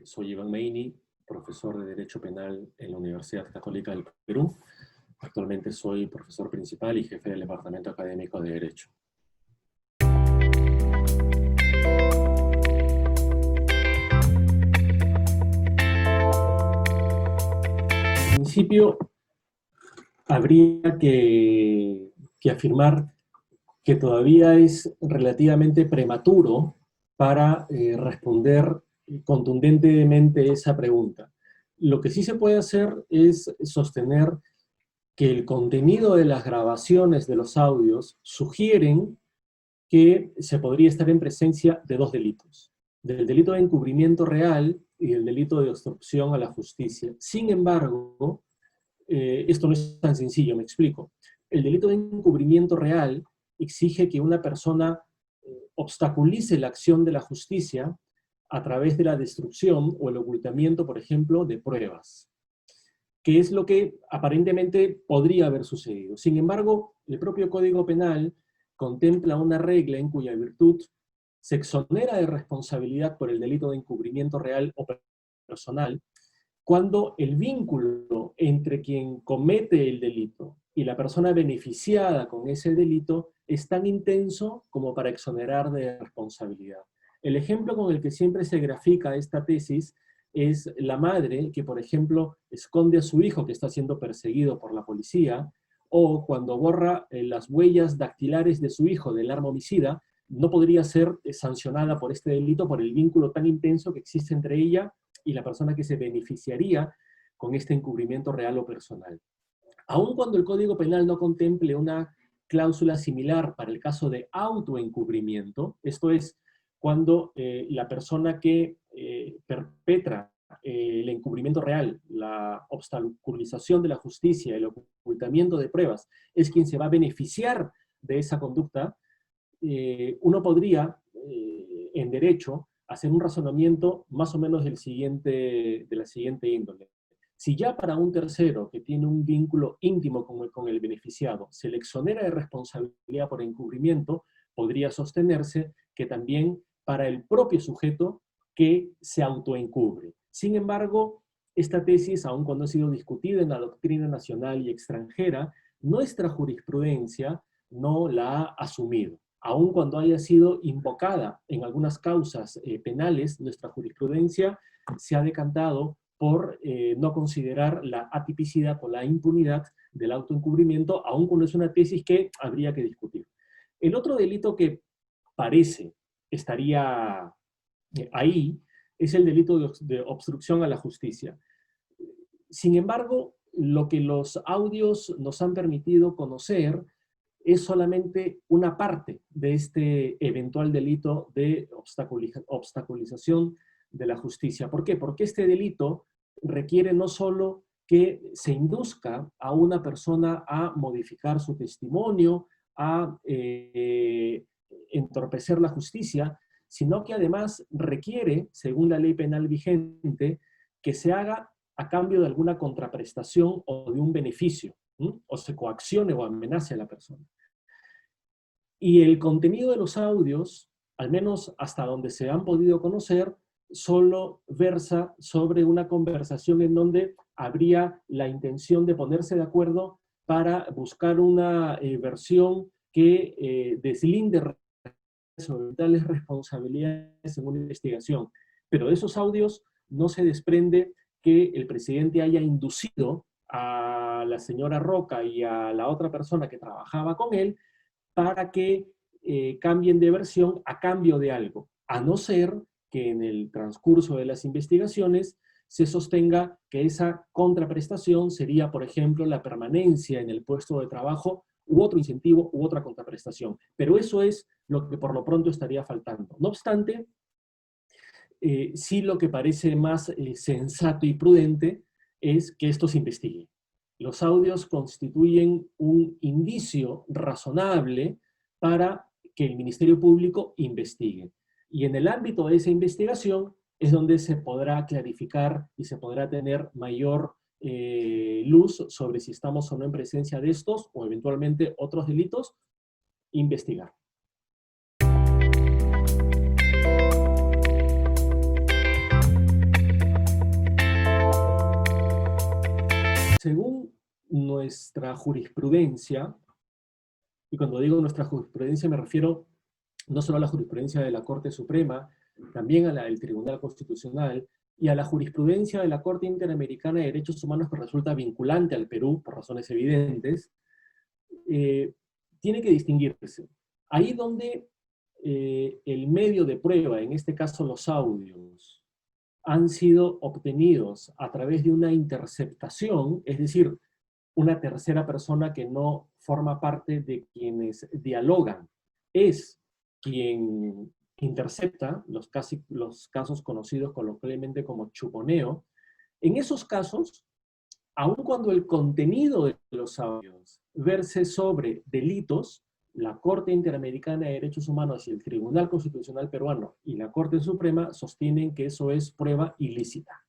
Soy Iván Meini, profesor de Derecho Penal en la Universidad Católica del Perú. Actualmente soy profesor principal y jefe del Departamento Académico de Derecho. En principio, habría que afirmar que todavía es relativamente prematuro para responder contundentemente esa pregunta. Lo que sí se puede hacer es sostener que el contenido de las grabaciones de los audios sugieren que se podría estar en presencia de dos delitos, del delito de encubrimiento real y del delito de obstrucción a la justicia. Sin embargo, esto no es tan sencillo, me explico. El delito de encubrimiento real exige que una persona obstaculice la acción de la justicia a través de la destrucción o el ocultamiento, por ejemplo, de pruebas, que es lo que aparentemente podría haber sucedido. Sin embargo, el propio Código Penal contempla una regla en cuya virtud se exonera de responsabilidad por el delito de encubrimiento real o personal cuando el vínculo entre quien comete el delito y la persona beneficiada con ese delito es tan intenso como para exonerar de responsabilidad. El ejemplo con el que siempre se grafica esta tesis es la madre que, por ejemplo, esconde a su hijo que está siendo perseguido por la policía, o cuando borra las huellas dactilares de su hijo del arma homicida, no podría ser sancionada por este delito por el vínculo tan intenso que existe entre ella y la persona que se beneficiaría con este encubrimiento real o personal. Aun cuando el Código Penal no contemple una cláusula similar para el caso de autoencubrimiento, esto es, cuando la persona que perpetra el encubrimiento real, la obstaculización de la justicia, el ocultamiento de pruebas, es quien se va a beneficiar de esa conducta, uno podría, en derecho, hacer un razonamiento más o menos de la siguiente índole. Si ya para un tercero que tiene un vínculo íntimo con el beneficiado se le exonera de responsabilidad por encubrimiento, podría sostenerse que también para el propio sujeto que se autoencubre. Sin embargo, esta tesis, aun cuando ha sido discutida en la doctrina nacional y extranjera, nuestra jurisprudencia no la ha asumido. Aun cuando haya sido invocada en algunas causas penales, nuestra jurisprudencia se ha decantado por no considerar la atipicidad o la impunidad del autoencubrimiento, aun cuando es una tesis que habría que discutir. El otro delito que parece estaría ahí es el delito de obstrucción a la justicia. Sin embargo, lo que los audios nos han permitido conocer es solamente una parte de este eventual delito de obstaculización de la justicia. ¿Por qué? Porque este delito requiere no solo que se induzca a una persona a modificar su testimonio, a entorpecer la justicia, sino que además requiere, según la ley penal vigente, que se haga a cambio de alguna contraprestación o de un beneficio, o se coaccione o amenace a la persona. Y el contenido de los audios, al menos hasta donde se han podido conocer, solo versa sobre una conversación en donde habría la intención de ponerse de acuerdo para buscar una versión que deslinde sobre tales responsabilidades en una investigación. Pero de esos audios no se desprende que el presidente haya inducido a la señora Roca y a la otra persona que trabajaba con él para que cambien de versión a cambio de algo, a no ser que en el transcurso de las investigaciones se sostenga que esa contraprestación sería, por ejemplo, la permanencia en el puesto de trabajo u otro incentivo u otra contraprestación. Pero eso es lo que por lo pronto estaría faltando. No obstante, sí lo que parece más sensato y prudente es que esto se investigue. Los audios constituyen un indicio razonable para que el Ministerio Público investigue. Y en el ámbito de esa investigación es donde se podrá clarificar y se podrá tener mayor luz sobre si estamos o no en presencia de estos o eventualmente otros delitos, investigar. según nuestra jurisprudencia, y cuando digo nuestra jurisprudencia me refiero no solo a la jurisprudencia de la Corte Suprema, también a la del Tribunal Constitucional, y a la jurisprudencia de la Corte Interamericana de Derechos Humanos, que resulta vinculante al Perú, por razones evidentes, tiene que distinguirse. Ahí donde el medio de prueba, en este caso los audios, han sido obtenidos a través de una interceptación, es decir, una tercera persona que no forma parte de quienes dialogan, es quien intercepta los casos conocidos coloquialmente como chuponeo. En esos casos, aun cuando el contenido de los audios verse sobre delitos, la Corte Interamericana de Derechos Humanos y el Tribunal Constitucional Peruano y la Corte Suprema sostienen que eso es prueba ilícita,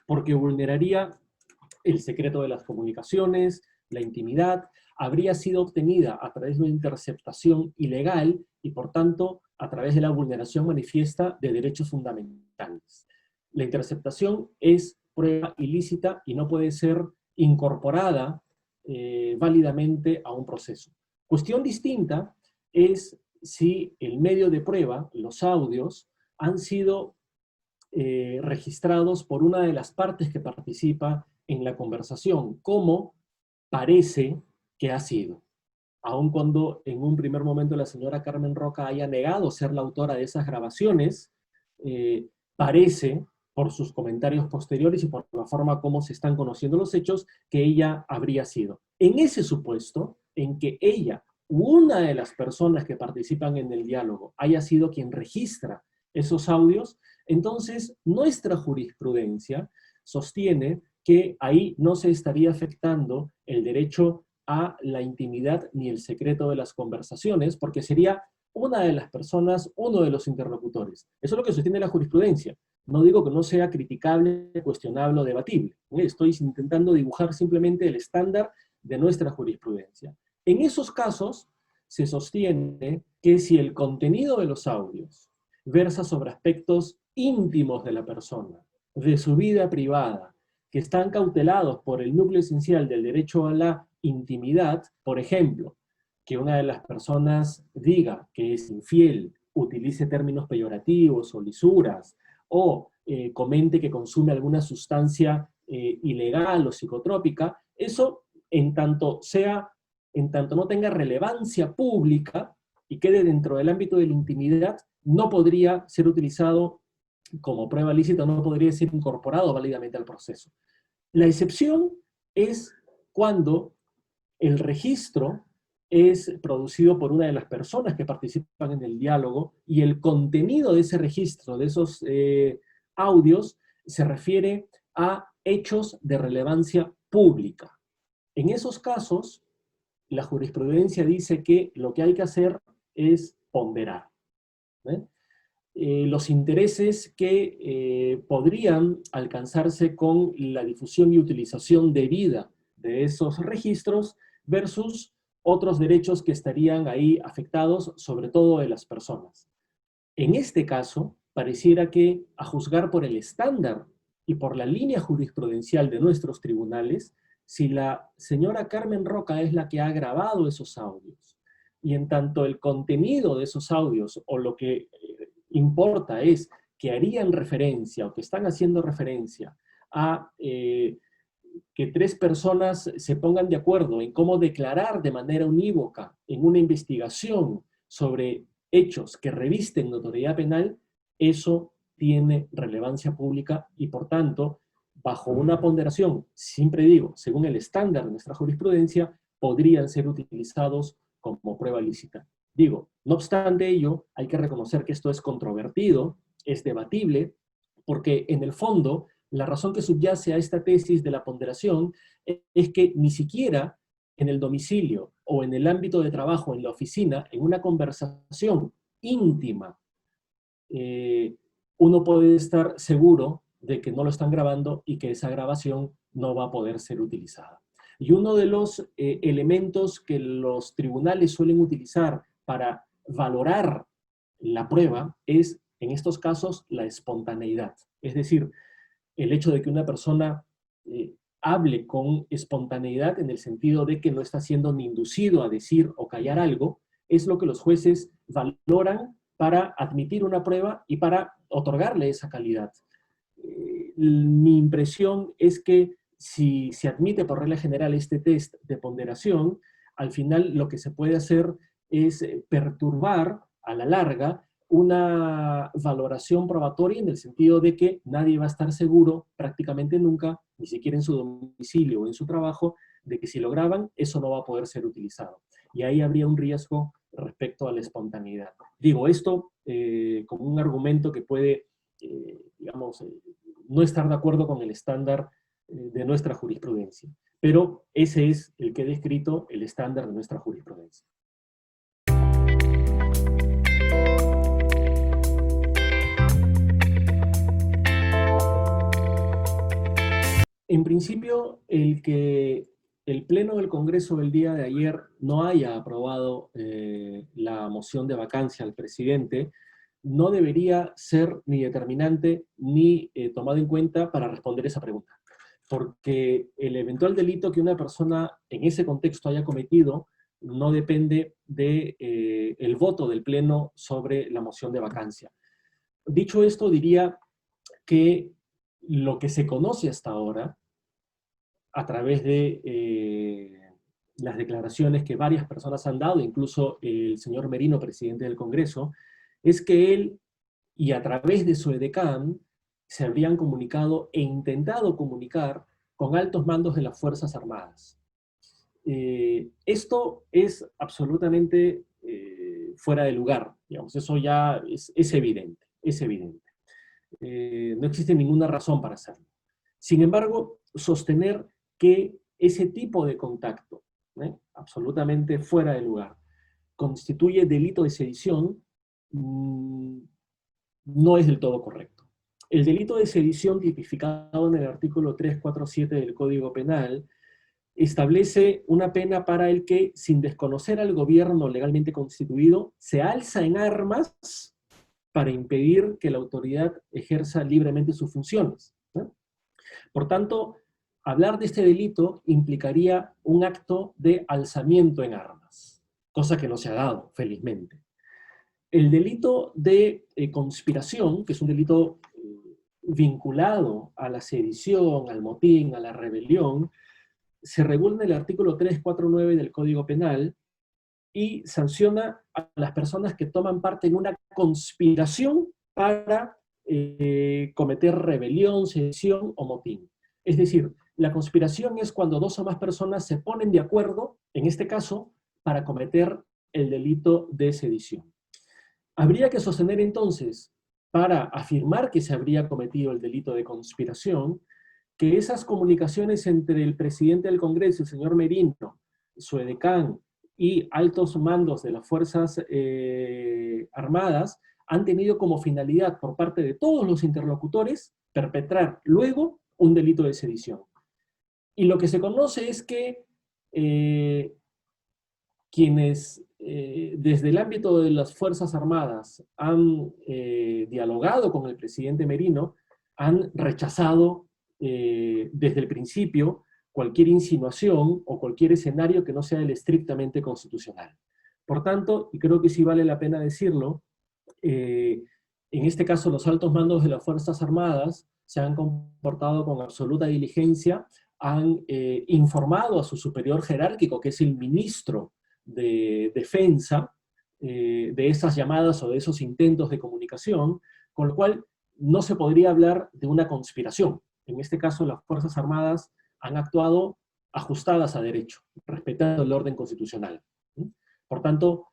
porque vulneraría el secreto de las comunicaciones, la intimidad, habría sido obtenida a través de una interceptación ilegal y, por tanto, a través de la vulneración manifiesta de derechos fundamentales. La interceptación es prueba ilícita y no puede ser incorporada válidamente a un proceso. Cuestión distinta es si el medio de prueba, los audios, han sido registrados por una de las partes que participa en la conversación, como parece que ha sido. Aun cuando en un primer momento la señora Carmen Roca haya negado ser la autora de esas grabaciones, parece, por sus comentarios posteriores y por la forma como se están conociendo los hechos, que ella habría sido. En ese supuesto, en que ella, una de las personas que participan en el diálogo, haya sido quien registra esos audios, entonces nuestra jurisprudencia sostiene que ahí no se estaría afectando el derecho a la intimidad ni el secreto de las conversaciones, porque sería una de las personas, uno de los interlocutores. Eso es lo que sostiene la jurisprudencia. No digo que no sea criticable, cuestionable o debatible. Estoy intentando dibujar simplemente el estándar de nuestra jurisprudencia. En esos casos se sostiene que si el contenido de los audios versa sobre aspectos íntimos de la persona, de su vida privada, que están cautelados por el núcleo esencial del derecho a la intimidad, por ejemplo, que una de las personas diga que es infiel, utilice términos peyorativos o lisuras, o comente que consume alguna sustancia ilegal o psicotrópica, eso en tanto no tenga relevancia pública y quede dentro del ámbito de la intimidad, no podría ser utilizado como prueba lícita, no podría ser incorporado válidamente al proceso. La excepción es cuando el registro es producido por una de las personas que participan en el diálogo y el contenido de ese registro, de esos audios, se refiere a hechos de relevancia pública. En esos casos, la jurisprudencia dice que lo que hay que hacer es ponderar los intereses que podrían alcanzarse con la difusión y utilización debida de esos registros versus otros derechos que estarían ahí afectados, sobre todo de las personas. En este caso, pareciera que, a juzgar por el estándar y por la línea jurisprudencial de nuestros tribunales, si la señora Carmen Roca es la que ha grabado esos audios, y en tanto el contenido de esos audios, o lo que importa es que harían referencia, o que están haciendo referencia a que tres personas se pongan de acuerdo en cómo declarar de manera unívoca en una investigación sobre hechos que revisten notoriedad penal, eso tiene relevancia pública y, por tanto, bajo una ponderación, siempre digo, según el estándar de nuestra jurisprudencia, podrían ser utilizados como prueba lícita. Digo, no obstante ello, hay que reconocer que esto es controvertido, es debatible, porque en el fondo, la razón que subyace a esta tesis de la ponderación es que ni siquiera en el domicilio o en el ámbito de trabajo, en la oficina, en una conversación íntima, uno puede estar seguro de que no lo están grabando y que esa grabación no va a poder ser utilizada. Y uno de los elementos que los tribunales suelen utilizar para valorar la prueba es, en estos casos, la espontaneidad. Es decir, el hecho de que una persona hable con espontaneidad en el sentido de que no está siendo ni inducido a decir o callar algo, es lo que los jueces valoran para admitir una prueba y para otorgarle esa calidad. Mi impresión es que si se admite por regla general este test de ponderación, al final lo que se puede hacer es perturbar a la larga una valoración probatoria en el sentido de que nadie va a estar seguro prácticamente nunca, ni siquiera en su domicilio o en su trabajo, de que si lo graban, eso no va a poder ser utilizado. Y ahí habría un riesgo respecto a la espontaneidad. Digo esto como un argumento que puede, digamos, no estar de acuerdo con el estándar de nuestra jurisprudencia. Pero ese es el que he descrito el estándar de nuestra jurisprudencia. En principio, el que el Pleno del Congreso del día de ayer no haya aprobado la moción de vacancia al presidente no debería ser ni determinante ni tomado en cuenta para responder esa pregunta. Porque el eventual delito que una persona en ese contexto haya cometido no depende del voto del Pleno sobre la moción de vacancia. Dicho esto, diría que lo que se conoce hasta ahora, a través de las declaraciones que varias personas han dado, incluso el señor Merino, presidente del Congreso, es que él, y a través de su edecán, se habrían comunicado e intentado comunicar con altos mandos de las Fuerzas Armadas. Esto es absolutamente fuera de lugar, digamos, eso ya es evidente, es evidente. No existe ninguna razón para hacerlo. Sin embargo, sostener que ese tipo de contacto, absolutamente fuera de lugar, constituye delito de sedición, no es del todo correcto. El delito de sedición tipificado en el artículo 347 del Código Penal establece una pena para el que, sin desconocer al gobierno legalmente constituido, se alza en armas para impedir que la autoridad ejerza libremente sus funciones. Por tanto, hablar de este delito implicaría un acto de alzamiento en armas, cosa que no se ha dado, felizmente. El delito de conspiración, que es un delito vinculado a la sedición, al motín, a la rebelión, se regula en el artículo 349 del Código Penal y sanciona a las personas que toman parte en una conspiración para cometer rebelión, sedición o motín. Es decir, la conspiración es cuando dos o más personas se ponen de acuerdo, en este caso, para cometer el delito de sedición. Habría que sostener entonces, para afirmar que se habría cometido el delito de conspiración, que esas comunicaciones entre el presidente del Congreso, el señor Merino, su edecán y altos mandos de las Fuerzas Armadas han tenido como finalidad por parte de todos los interlocutores perpetrar luego un delito de sedición. Y lo que se conoce es que quienes desde el ámbito de las Fuerzas Armadas han dialogado con el presidente Merino han rechazado desde el principio cualquier insinuación o cualquier escenario que no sea el estrictamente constitucional. Por tanto, y creo que sí vale la pena decirlo, en este caso los altos mandos de las Fuerzas Armadas se han comportado con absoluta diligencia, han informado a su superior jerárquico, que es el ministro de Defensa, de esas llamadas o de esos intentos de comunicación, con lo cual no se podría hablar de una conspiración. En este caso, las Fuerzas Armadas han actuado ajustadas a derecho, respetando el orden constitucional. Por tanto,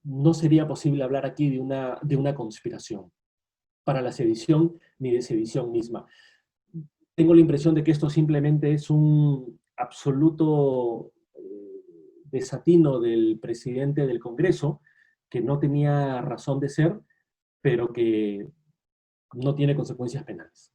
no sería posible hablar aquí de una conspiración para la sedición ni de sedición misma. Tengo la impresión de que esto simplemente es un absoluto desatino del presidente del Congreso, que no tenía razón de ser, pero que no tiene consecuencias penales.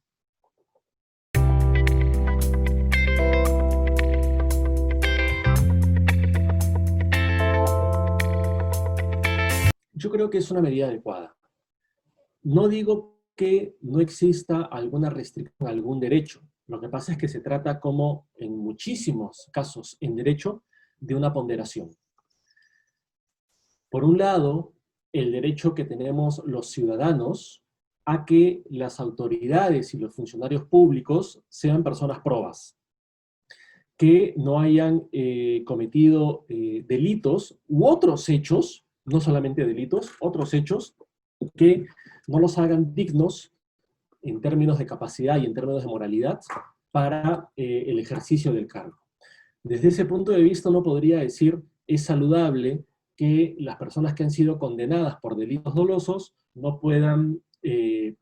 Yo creo que es una medida adecuada. No digo que no exista alguna restricción a algún derecho. Lo que pasa es que se trata, como en muchísimos casos en derecho, de una ponderación. Por un lado, el derecho que tenemos los ciudadanos a que las autoridades y los funcionarios públicos sean personas probas, que no hayan cometido delitos u otros hechos, no solamente delitos, otros hechos que no los hagan dignos en términos de capacidad y en términos de moralidad para el ejercicio del cargo. Desde ese punto de vista uno podría decir, es saludable que las personas que han sido condenadas por delitos dolosos no puedan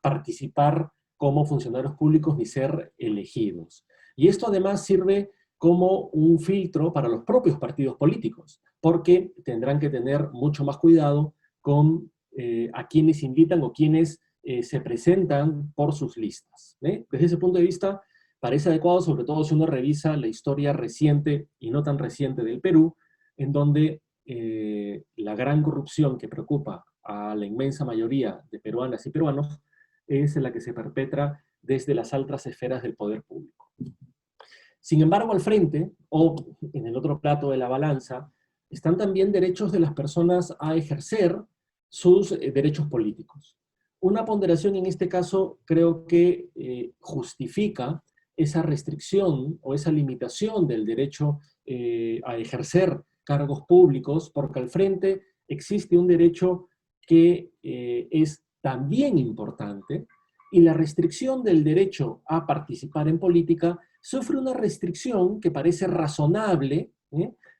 participar como funcionarios públicos ni ser elegidos. Y esto además sirve como un filtro para los propios partidos políticos, porque tendrán que tener mucho más cuidado con a quienes invitan o quienes se presentan por sus listas. Desde ese punto de vista, parece adecuado, sobre todo si uno revisa la historia reciente y no tan reciente del Perú, en donde la gran corrupción que preocupa a la inmensa mayoría de peruanas y peruanos es la que se perpetra desde las altas esferas del poder público. Sin embargo, al frente, o en el otro plato de la balanza, están también derechos de las personas a ejercer sus derechos políticos. Una ponderación en este caso creo que justifica esa restricción o esa limitación del derecho a ejercer cargos públicos, porque al frente existe un derecho que es también importante, y la restricción del derecho a participar en política sufre una restricción que parece razonable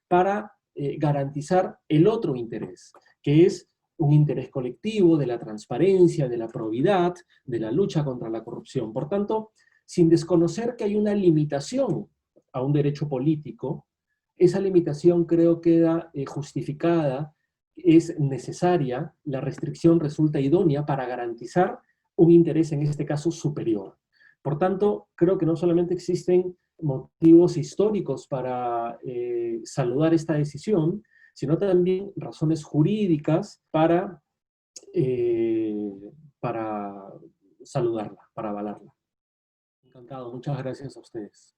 para garantizar el otro interés, que es un interés colectivo de la transparencia, de la probidad, de la lucha contra la corrupción. Por tanto, sin desconocer que hay una limitación a un derecho político, esa limitación creo queda justificada, es necesaria, la restricción resulta idónea para garantizar un interés, en este caso, superior. Por tanto, creo que no solamente existen motivos históricos para saludar esta decisión, sino también razones jurídicas para saludarla, para avalarla. Encantado, muchas gracias a ustedes.